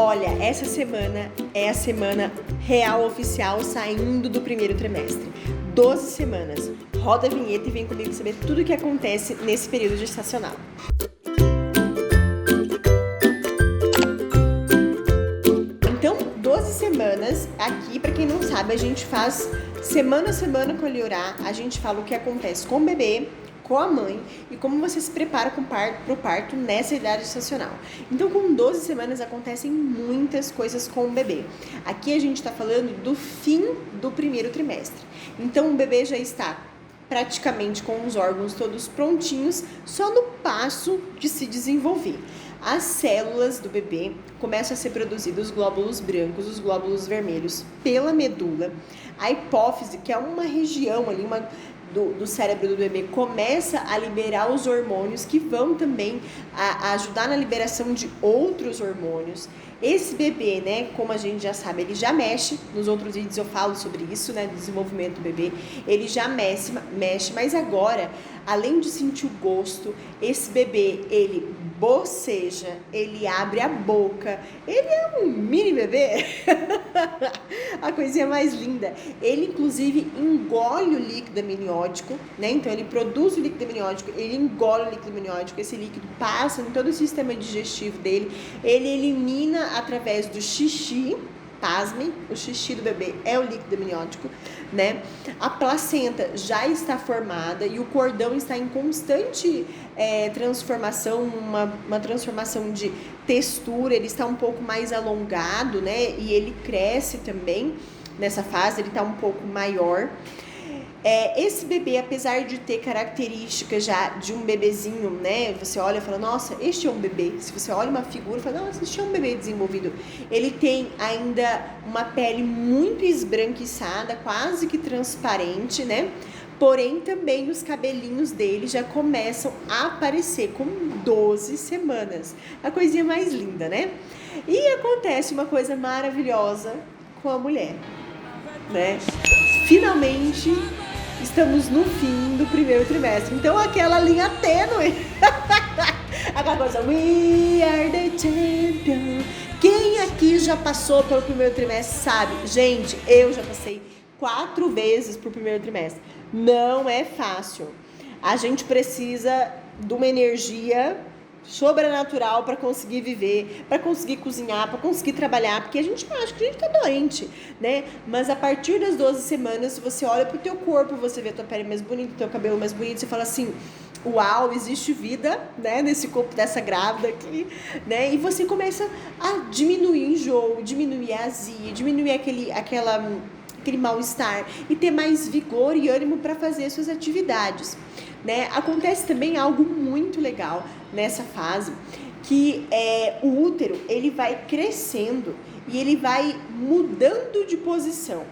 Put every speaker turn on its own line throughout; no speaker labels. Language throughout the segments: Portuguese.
Olha, essa semana é a semana real oficial saindo do primeiro trimestre. 12 semanas. Roda a vinheta e vem comigo saber tudo o que acontece nesse período gestacional. Então, 12 semanas, aqui, para quem não sabe, a gente faz semana a semana com a Liorá, a gente fala o que acontece com o bebê, com a mãe e como você se prepara para o parto nessa idade gestacional. Então, com 12 semanas acontecem muitas coisas com o bebê. Aqui a gente está falando do fim do primeiro trimestre. Então, o bebê já está praticamente com os órgãos todos prontinhos, só no passo de se desenvolver. As células do bebê começam a ser produzidos os glóbulos brancos, os glóbulos vermelhos pela medula. A hipófise, que é uma região ali, do cérebro do bebê, começa a liberar os hormônios que vão também ajudar na liberação de outros hormônios. Esse bebê, né, como a gente já sabe, ele já mexe, nos outros vídeos eu falo sobre isso, né, desenvolvimento do bebê, ele já mexe, mas agora, além de sentir o gosto, esse bebê, ele boceja, ele abre a boca, ele é um mini bebê, a coisinha mais linda. Ele, inclusive, engole o líquido amniótico, né? Então, ele produz o líquido amniótico, ele engole o líquido amniótico, esse líquido passa em todo o sistema digestivo dele, ele elimina através do xixi. Pasmem, o xixi do bebê é o líquido amniótico, né? A placenta já está formada e o cordão está em constante transformação, uma transformação de textura, ele está um pouco mais alongado, né? E ele cresce também nessa fase, ele está um pouco maior. Esse bebê, apesar de ter características já de um bebezinho, né? Você olha e fala, nossa, este é um bebê. Se você olha uma figura e fala, nossa, este é um bebê desenvolvido. Ele tem ainda uma pele muito esbranquiçada, quase que transparente, né? Porém, também os cabelinhos dele já começam a aparecer com 12 semanas. A coisinha mais linda, né? E acontece uma coisa maravilhosa com a mulher, né? Finalmente estamos no fim do primeiro trimestre. Então, aquela linha tênue. Aquela coisa, we are the champion. Quem aqui já passou pelo primeiro trimestre sabe. Gente, eu já passei 4 vezes pro primeiro trimestre. Não é fácil. A gente precisa de uma energia sobrenatural para conseguir viver, para conseguir cozinhar, para conseguir trabalhar, porque a gente acha que a gente tá doente, né? Mas a partir das 12 semanas, você olha pro teu corpo, você vê a tua pele mais bonita, teu cabelo mais bonito, você fala assim, uau, existe vida, né, nesse corpo dessa grávida aqui, né? E você começa a diminuir o enjoo, diminuir a azia, diminuir aquele mal-estar e ter mais vigor e ânimo para fazer suas atividades, né? Acontece também algo muito legal nessa fase, que o útero, ele vai crescendo e ele vai mudando de posição.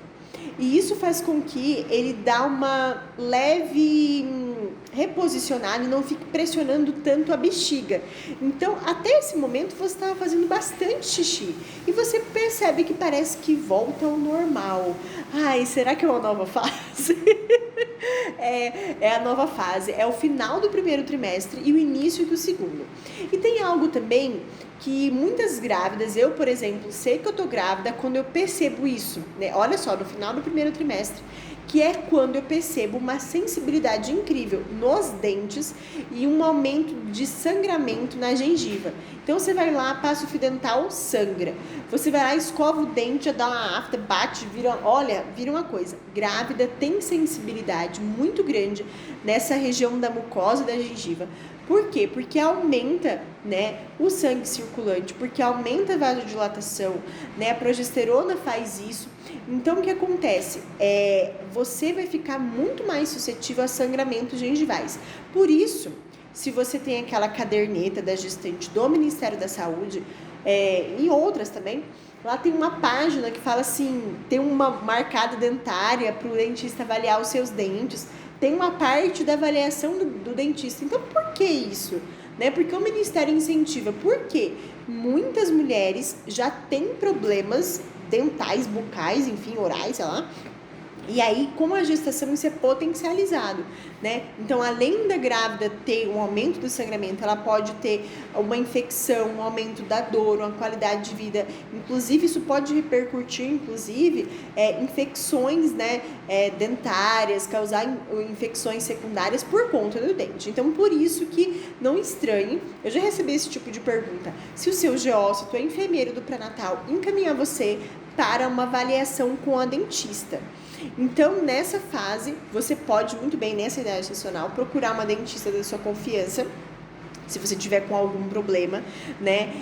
E isso faz com que ele dá uma leve reposicionada e não fique pressionando tanto a bexiga. Então, até esse momento, você estava fazendo bastante xixi. E você percebe que parece que volta ao normal. Ai, será que é uma nova fase? É a nova fase. É o final do primeiro trimestre e o início do segundo. E tem algo também que muitas grávidas, eu, por exemplo, sei que eu tô grávida quando eu percebo isso, né? Olha só, no final do primeiro trimestre, que é quando eu percebo uma sensibilidade incrível nos dentes e um aumento de sangramento na gengiva. Então, você vai lá, passa o fio dental, sangra. Você vai lá, escova o dente, dá uma afta, bate, vira uma coisa. Grávida tem sensibilidade muito grande nessa região da mucosa da gengiva. Por quê? Porque aumenta, né, o sangue circulante, porque aumenta a vasodilatação, né, a progesterona faz isso. Então, o que acontece? Você vai ficar muito mais suscetível a sangramentos gengivais. Por isso, se você tem aquela caderneta da gestante do Ministério da Saúde, e outras também, lá tem uma página que fala assim, tem uma marcada dentária para o dentista avaliar os seus dentes, tem uma parte da avaliação do dentista. Então, por que isso? Né? Porque o Ministério incentiva. Porque muitas mulheres já têm problemas dentais, bucais, enfim, orais, sei lá. E aí, com a gestação, isso é potencializado, né? Então, além da grávida ter um aumento do sangramento, ela pode ter uma infecção, um aumento da dor, uma qualidade de vida. Inclusive, isso pode repercutir, infecções, né, dentárias, causar infecções secundárias por conta do dente. Então, por isso que não estranhe, eu já recebi esse tipo de pergunta, se o seu GO, se o teu enfermeiro do pré-natal encaminhar você para uma avaliação com a dentista. Então, nessa fase, você pode muito bem, nessa idade gestacional, procurar uma dentista da sua confiança, se você tiver com algum problema, né?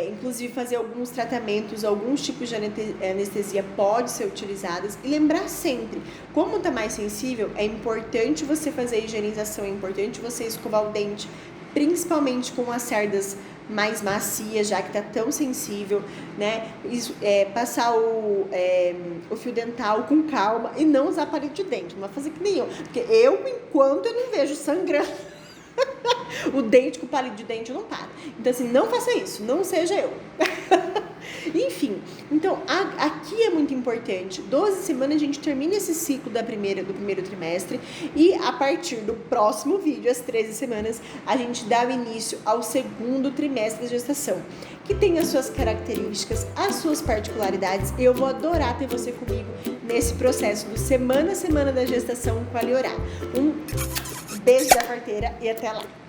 Inclusive fazer alguns tratamentos, alguns tipos de anestesia pode ser utilizadas. E lembrar sempre, como tá mais sensível, é importante você fazer a higienização, é importante você escovar o dente, principalmente com as cerdas mais macia, já que tá tão sensível, né? Passar o fio dental com calma e não usar palito de dente, não vai fazer que nem eu, porque enquanto eu não vejo sangrando o dente com o palito de dente, eu não paro. Então, assim, não faça isso, não seja eu. Enfim, então, aqui é muito importante. 12 semanas a gente termina esse ciclo do primeiro trimestre e a partir do próximo vídeo, às 13 semanas, a gente dá o início ao segundo trimestre da gestação, que tem as suas características, as suas particularidades. Eu vou adorar ter você comigo nesse processo do semana a semana da gestação com a Liorá. Um beijo da parteira e até lá!